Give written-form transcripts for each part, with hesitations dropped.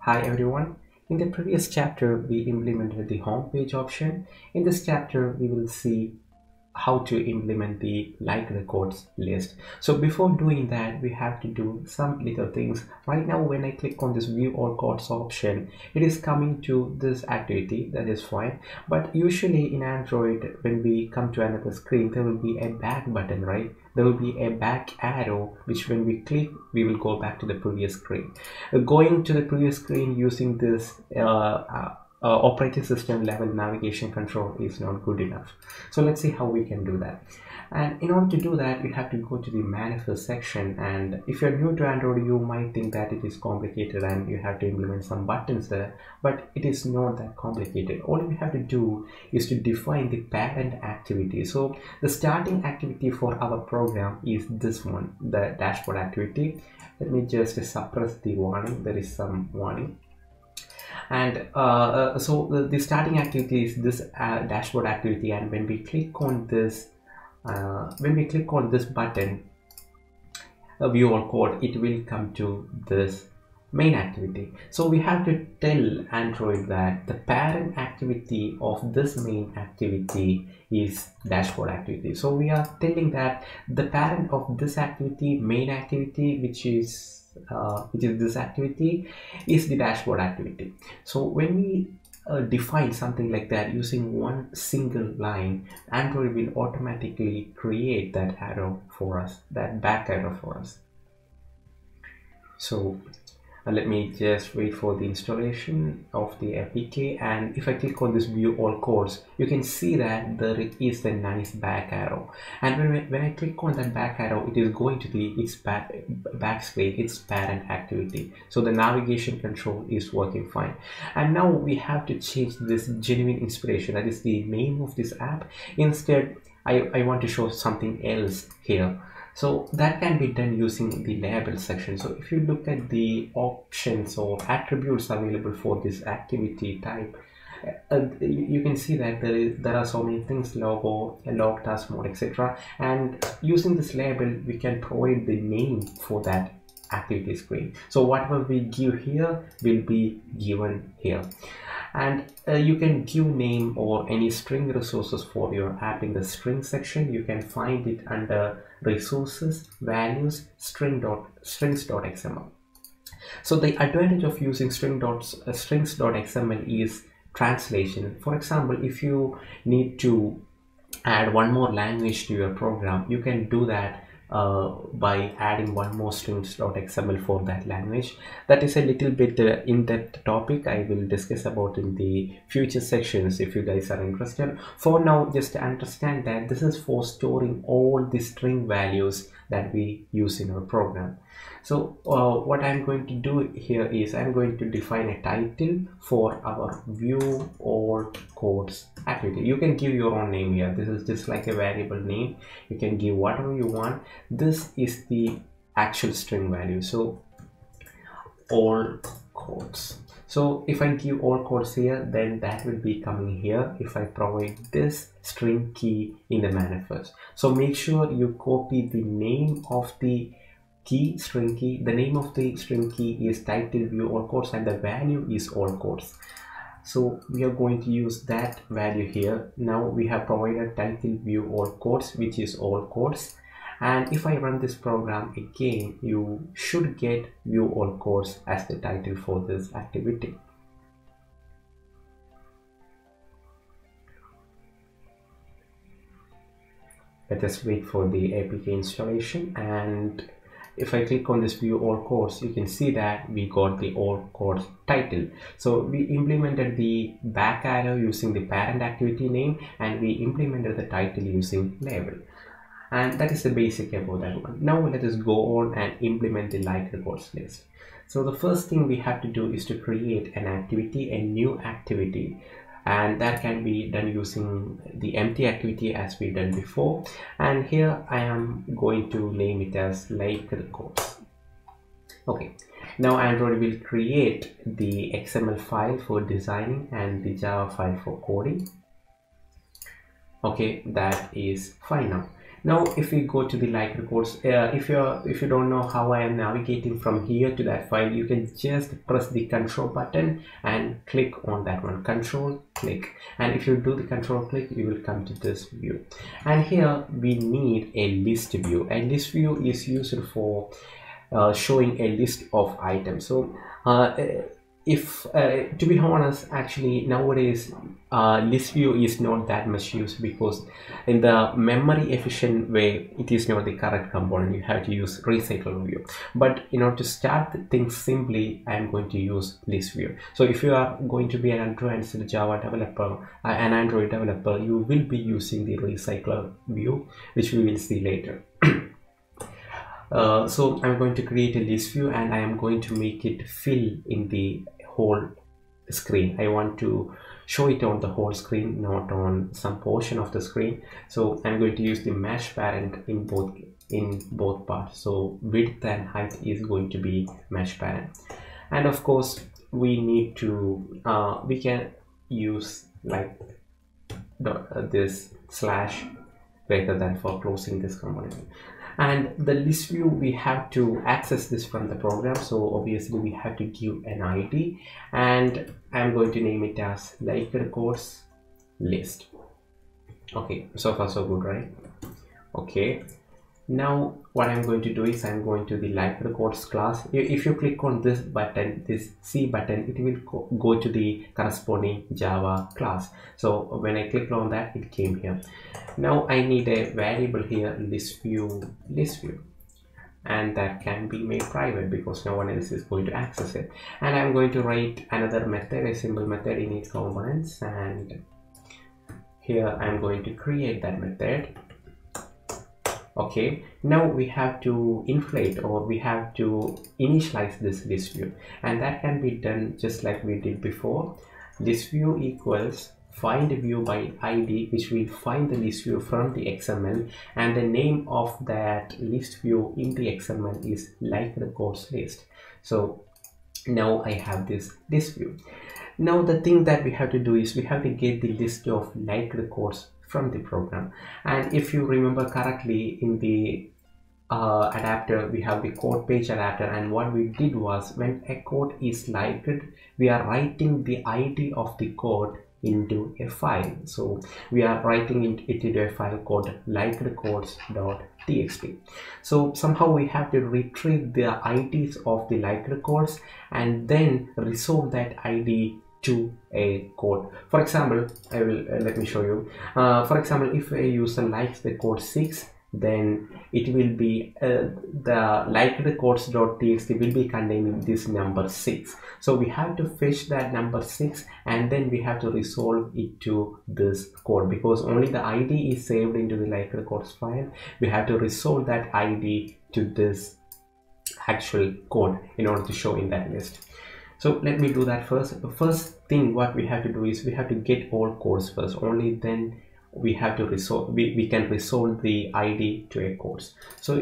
Hi everyone. In the previous chapter, we implemented the home page option. In this chapter, we will see how to implement the like records list. So before doing that, we have to do some little things. Right now, when I click on this view all codes option, it is coming to this activity. That is fine. But usually in Android, when we come to another screen, there will be a back button, right? There will be a back arrow, which when we click, we will go back to the previous screen. Going to the previous screen using this operating system level navigation control is not good enough. So let's see how we can do that. And in order to do that, you have to go to the manifest section. And if you're new to Android, you might think that it is complicated and you have to implement some buttons there, but it is not that complicated. All we have to do is to define the parent activity. So the starting activity for our program is this one, the dashboard activity. Let me just suppress the warning. There is some warning. And so the starting activity is this dashboard activity, and when we click on this button, view all code, it will come to this main activity. So we have to tell Android that the parent activity of this main activity is dashboard activity. So we are telling that the parent of this activity, main activity, which is this activity, is the dashboard activity. So when we define something like that using one single line, Android will automatically create that arrow for us, that back arrow for us. So let me just wait for the installation of the APK, and if I click on this view all codes, you can see that there is the nice back arrow. And when I click on that back arrow, it is going to its back screen, its parent activity. So the navigation control is working fine. And now we have to change this genuine inspiration, that is the name of this app. Instead, I want to show something else here. So that can be done using the label section. So if you look at the options or attributes available for this activity type, you can see that there are so many things: logo, log, task mode, etc. And using this label, we can provide the name for that activity screen. So whatever we give here will be given here. And you can give name or any string resources for your app in the string section. You can find it under resources, values, strings.xml. So the advantage of using strings.xml is translation. For example, if you need to add one more language to your program, you can do that by adding one more strings.xml for that language. That is a little bit in-depth topic I will discuss about in the future sections if you guys are interested. For now, just understand that this is for storing all the string values that we use in our program. So what I'm going to do here is I'm going to define a title for our view all codes activity. You can give your own name here. This is just like a variable name. You can give whatever you want. This is the actual string value. So all codes. So if I give all codes here, then that will be coming here if I provide this string key in the manifest. So make sure you copy the name of the key, string key. The name of the string key is title view all codes and the value is all codes. So we are going to use that value here. Now we have provided title view all codes, which is all codes. And if I run this program again, you should get view all codes as the title for this activity. Let us wait for the APK installation, and if I click on this view all codes, you can see that we got the all codes title. So we implemented the back arrow using the parent activity name, and we implemented the title using label. And that is the basic about that one. Now let us go on and implement the like records list. So the first thing we have to do is to create an activity, a new activity. And that can be done using the empty activity as we done before. And here I am going to name it as like records. Okay, now Android will create the XML file for designing and the Java file for coding. Okay, that is fine now. Now if we go to the like records, if you don't know how I am navigating from here to that file, you can just press the control button and click on that one, control click, and if you do the control click, you will come to this view. And here we need a list view. A list view is used for showing a list of items. So if to be honest, actually nowadays ListView is not that much used, because in the memory efficient way it is not the correct component. You have to use recycle view, but in order to start things simply, I am going to use ListView. So if you are going to be an Android Java developer, an Android developer, you will be using the recycler view, which we will see later. So I'm going to create a list view, and I am going to make it fill in the whole screen. I want to show it on the whole screen, not on some portion of the screen. So I'm going to use the mesh parent in both parts. So width and height is going to be mesh parent, and of course we need to we can use like this slash greater than for closing this component. And the list view, we have to access this from the program, so obviously we have to give an ID, and I'm going to name it as like records list. Okay, so far so good, right? Okay, now what I'm going to do is I'm going to the like records class. If you click on this button, this C button, it will go to the corresponding Java class. So when I clicked on that, it came here. Now I need a variable here, ListView, and that can be made private because no one else is going to access it. And I'm going to write another method, a simple method in its components, and here I'm going to create that method. Okay, now we have to inflate, or we have to initialize this list view, and that can be done just like we did before. List view equals find view by ID, which will find the list view from the XML, and the name of that list view in the XML is like records list. So now I have this list view. Now the thing that we have to do is we have to get the list of like records from the program. And if you remember correctly, in the adapter we have the code page adapter, and what we did was when a code is liked, we are writing the ID of the code into a file. So we are writing it into a file called like records.txt. So somehow we have to retrieve the IDs of the like records and then resolve that ID to a code. For example, I will let me show you. For example, if a user likes the code 6, then it will be the like records.txt will be containing this number 6. So we have to fetch that number 6, and then we have to resolve it to this code, because only the ID is saved into the like records file. We have to resolve that ID to this actual code in order to show in that list. So let me do that first. The first thing what we have to do is we have to get all codes first. Only then we have to resolve, we can resolve the ID to a codes. So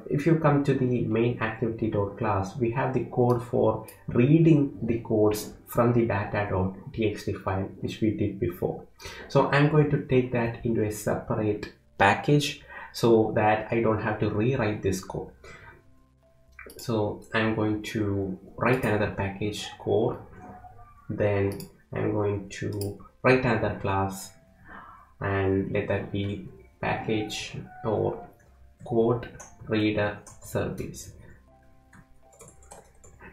if you come to the main activity.class, we have the code for reading the codes from the data.txt file, which we did before. So I'm going to take that into a separate package so that I don't have to rewrite this code. So I'm going to write another package core, then I'm going to write another class and let that be package or code reader service.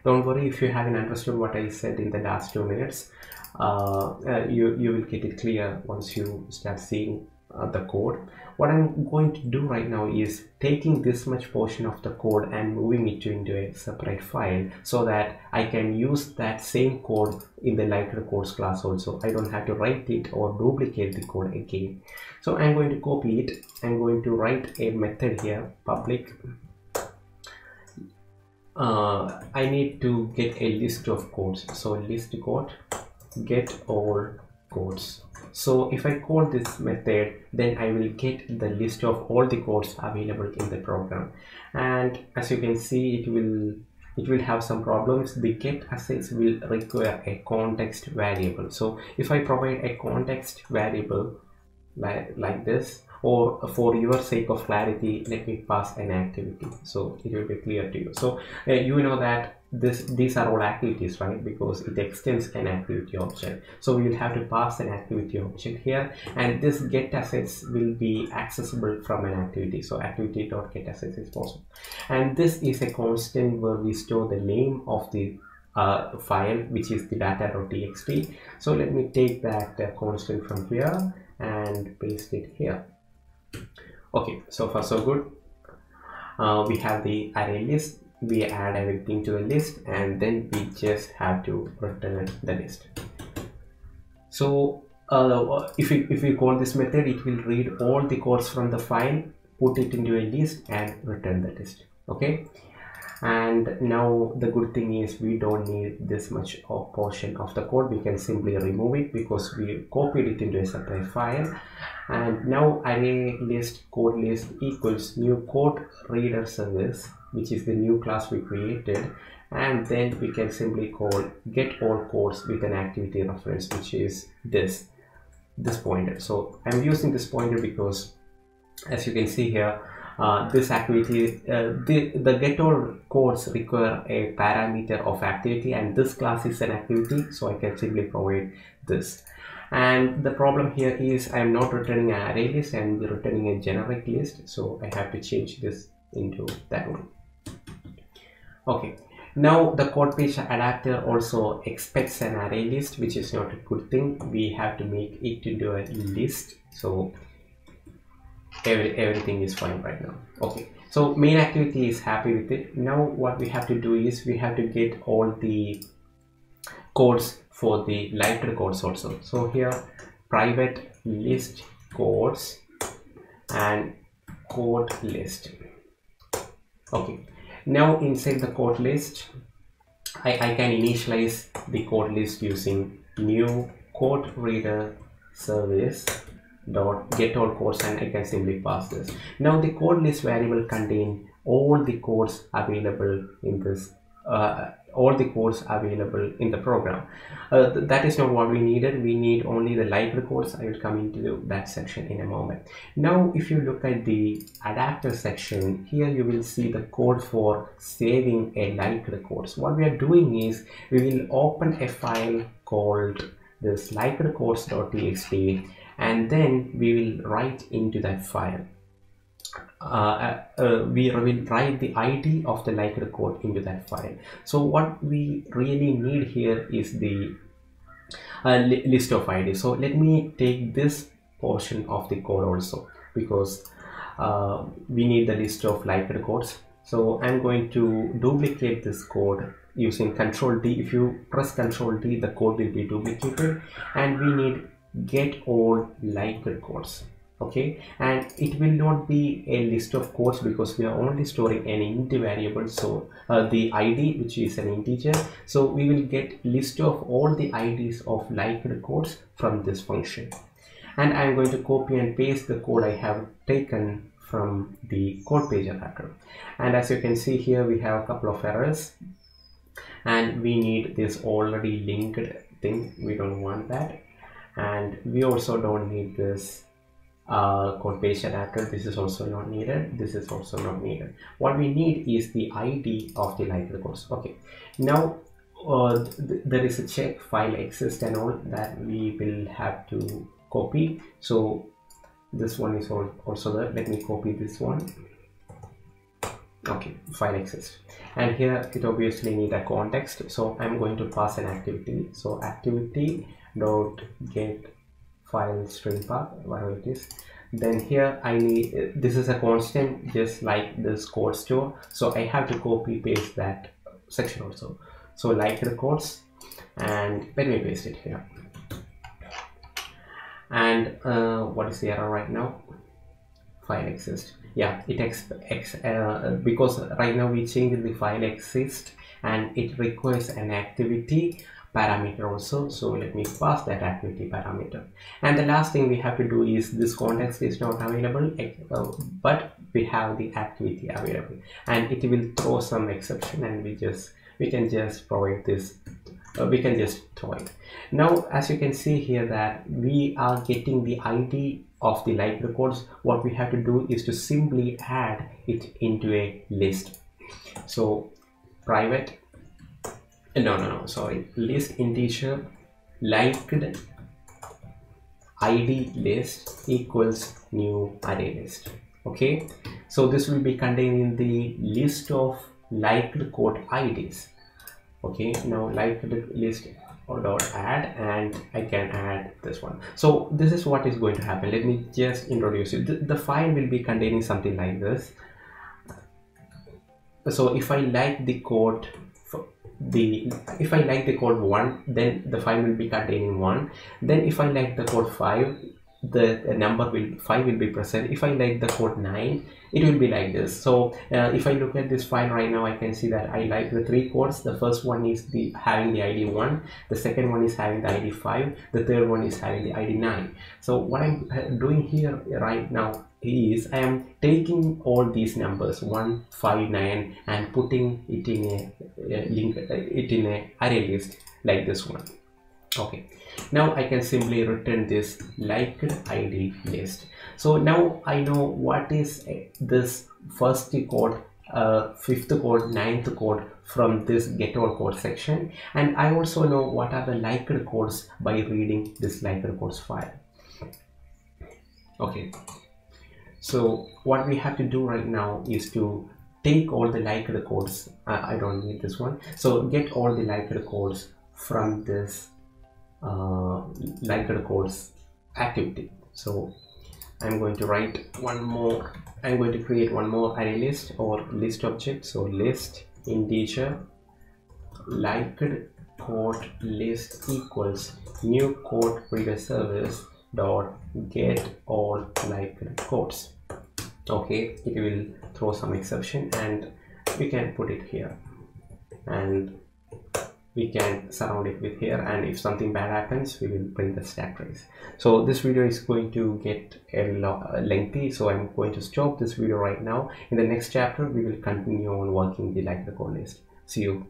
Don't worry if you haven't understood what I said in the last 2 minutes. You will get it clear once you start seeing the code. What I'm going to do right now is taking this much portion of the code and moving it into a separate file so that I can use that same code in the like records class also. I don't have to write it or duplicate the code again. So I'm going to copy it. I'm going to write a method here, public. I need to get a list of codes. So list code, get all codes. So if I call this method, then I will get the list of all the codes available in the program. And as you can see, it will have some problems. The get assets will require a context variable. So if I provide a context variable like this, or for your sake of clarity, let me pass an activity so it will be clear to you. So you know that these are all activities, right? Because it extends an activity object, so we will have to pass an activity object here, and this get assets will be accessible from an activity. So activity.getAssets is possible, and this is a constant where we store the name of the file, which is the data.txt. So let me take that constant from here and paste it here. Okay, so far so good. We have the array list, we add everything to the list, and then we just have to return the list. So if we call this method, it will read all the codes from the file, put it into a list, and return the list. Okay, and now the good thing is we don't need this much of portion of the code. We can simply remove it because we copied it into a separate file. And now array list code list equals new code reader service, which is the new class we created, and then we can simply call get all codes with an activity reference, which is this pointer. So I'm using this pointer because, as you can see here, this activity, the get all codes require a parameter of activity, and this class is an activity, so I can simply provide this. And the problem here is I'm not returning an array list, and returning a generic list, so I have to change this into that one. Okay, now the code page adapter also expects an array list, which is not a good thing. We have to make it into a list, so everything is fine right now. Okay, so main activity is happy with it. Now what we have to do is we have to get all the codes for the lighter codes also. So here private list codes and code list. Okay, now inside the code list, I can initialize the code list using new code reader service dot get all codes, and I can simply pass this. Now the code list variable contain all the codes available in this all the codes available in the program. That is not what we needed. We need only the lighter codes. I will come into that section in a moment. Now if you look at the adapter section, here you will see the code for saving a lighter codes. What we are doing is we will open a file called this lighter codes.txt, and then we will write into that file. We will write the ID of the lighter code into that file. So what we really need here is the list of ID. So let me take this portion of the code also, because we need the list of lighter codes. So I'm going to duplicate this code using Ctrl D. If you press Ctrl D, the code will be duplicated, and we need get all lighter codes. Okay, and it will not be a list of codes because we are only storing an int variable, so the ID, which is an integer, so we will get list of all the IDs of lighter codes from this function. And I'm going to copy and paste the code I have taken from the code page adapter. And as you can see here, we have a couple of errors, and we need this already linked thing. We don't want that, and we also don't need this code page adapter. This is also not needed. This is also not needed. What we need is the ID of the lighter codes. Okay, now there is a check file exists and all that we will have to copy. So this one is also there. Let me copy this one. Okay, file exists, and here it obviously need a context, so I'm going to pass an activity. So activity dot get file string path, whatever it is. Then here I need, this is a constant just like this code store, so I have to copy paste that section also. So lighter codes, and let me paste it here. And what is the error right now? File exists. Yeah, it because right now we changed the file exist, and it requires an activity parameter also. So let me pass that activity parameter. And the last thing we have to do is this context is not available, but we have the activity available, and it will throw some exception, and we can just provide this. We can just throw it. Now as you can see here that we are getting the ID of the liked records, what we have to do is to simply add it into a list. So private, sorry, list integer liked id list equals new array list. Okay, so this will be containing the list of liked code IDs. Okay, now liked list or dot add, and I can add this one. So this is what is going to happen. Let me just introduce you. The file will be containing something like this. So if I like the code, if I like the code 1, then the file will be containing 1. Then if I like the code 5, the number 5 will be present. If I like the code 9, it will be like this. So if I look at this file right now, I can see that I like the 3 codes. The first one is having the ID 1, the second one is having the ID 5, the third one is having the ID 9. So what I'm doing here right now is I am taking all these numbers 1, 5, 9 and putting it in a array list like this one. Okay, now I can simply return this liked ID list. So now I know what is this first code, fifth code, ninth code from this get all code section, and I also know what are the liked codes by reading this liked codes file. Okay, so what we have to do right now is to take all the liked codes. I don't need this one. So get all the liked codes from this liked codes activity. So I'm going to write one more. I'm going to create one more array list or list object. So list integer liked code list equals new code reader service dot get all liked codes. Okay, it will throw some exception and we can put it here and we can surround it with here, and if something bad happens we will print the stack trace. So this video is going to get lengthy, so I'm going to stop this video right now. In the next chapter we will continue on working the liked code list. See you.